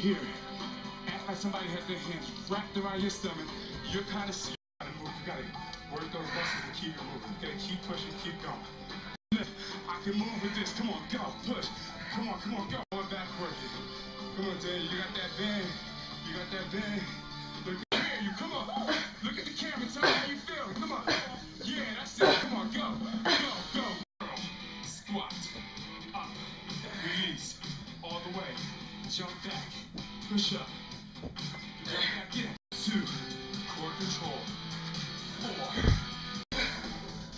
here. Act like somebody has their hands wrapped around your stomach. You're kind of you gotta move. You gotta work those muscles to keep it moving. You gotta keep pushing, keep going. I can move with this. Come on, go, push. Come on, go. Going back working. Come on, Daniel. You got that bend. You got that bend. Look at you. Come on. Look at the camera. Tell me how you feel. Come on. Yeah, that's it. Come on, go. Go. Squat. Up. Release. All the way. Jump back. Push up. Jump back in. 2. Core control. 4.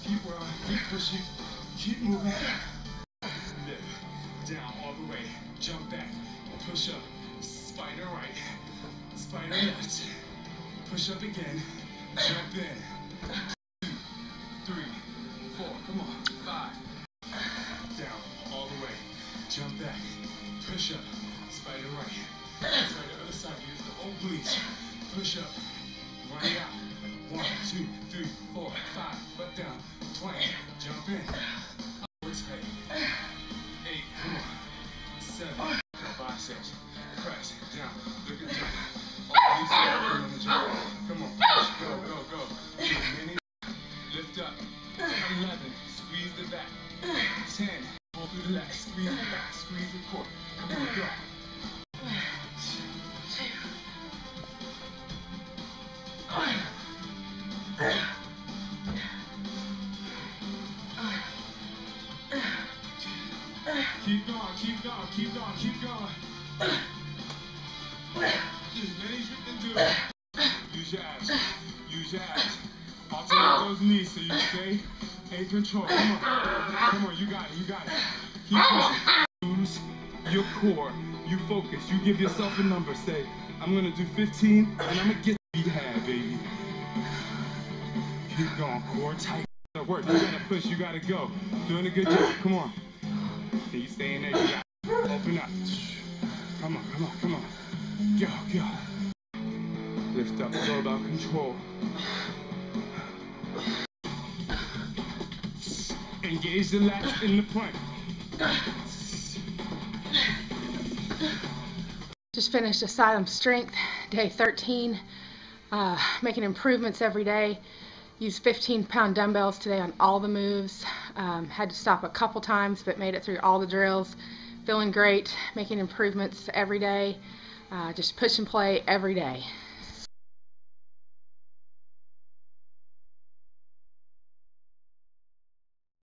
Keep rolling. Keep pushing. Keep moving. Lift. Down all the way. Jump back. Push up. Spider right. Spider left. Push up again. Jump in. 2, 3, 4. Come on. 5. Down all the way. Jump back. Push up. Spider right. Spider other side. Use the obliques. Push up. Run it out. 1, 2, 3, 4, 5. Butt down. 20. Jump in. Tight. 8. Come on. 7. Biceps. Press. Down. Look at that. Come on. Push. Go. Many. Lift up. 11. Squeeze the back. 10. Pull through the legs. Squeeze the back. Squeeze the core. Come on. Go. 2. Keep going. As many as you can do. Use your abs. Alternate those knees so you stay in control. Come on, you got it. Keep pushing. Use your core. You focus. You give yourself a number. Say, I'm gonna do 15 and I'm gonna get what you have, baby. Keep going. Core tight. Work. You gotta push. You gotta go. Doing a good job. Come on. Can you stay in there? You got it. Open up. Come on. Go. Lift up. It's all about control. Engage the lats in the front. Just finished Asylum Strength, day 13. Making improvements every day. Used 15-pound dumbbells today on all the moves. Had to stop a couple times, but made it through all the drills. Feeling great, making improvements every day. Just push and play every day.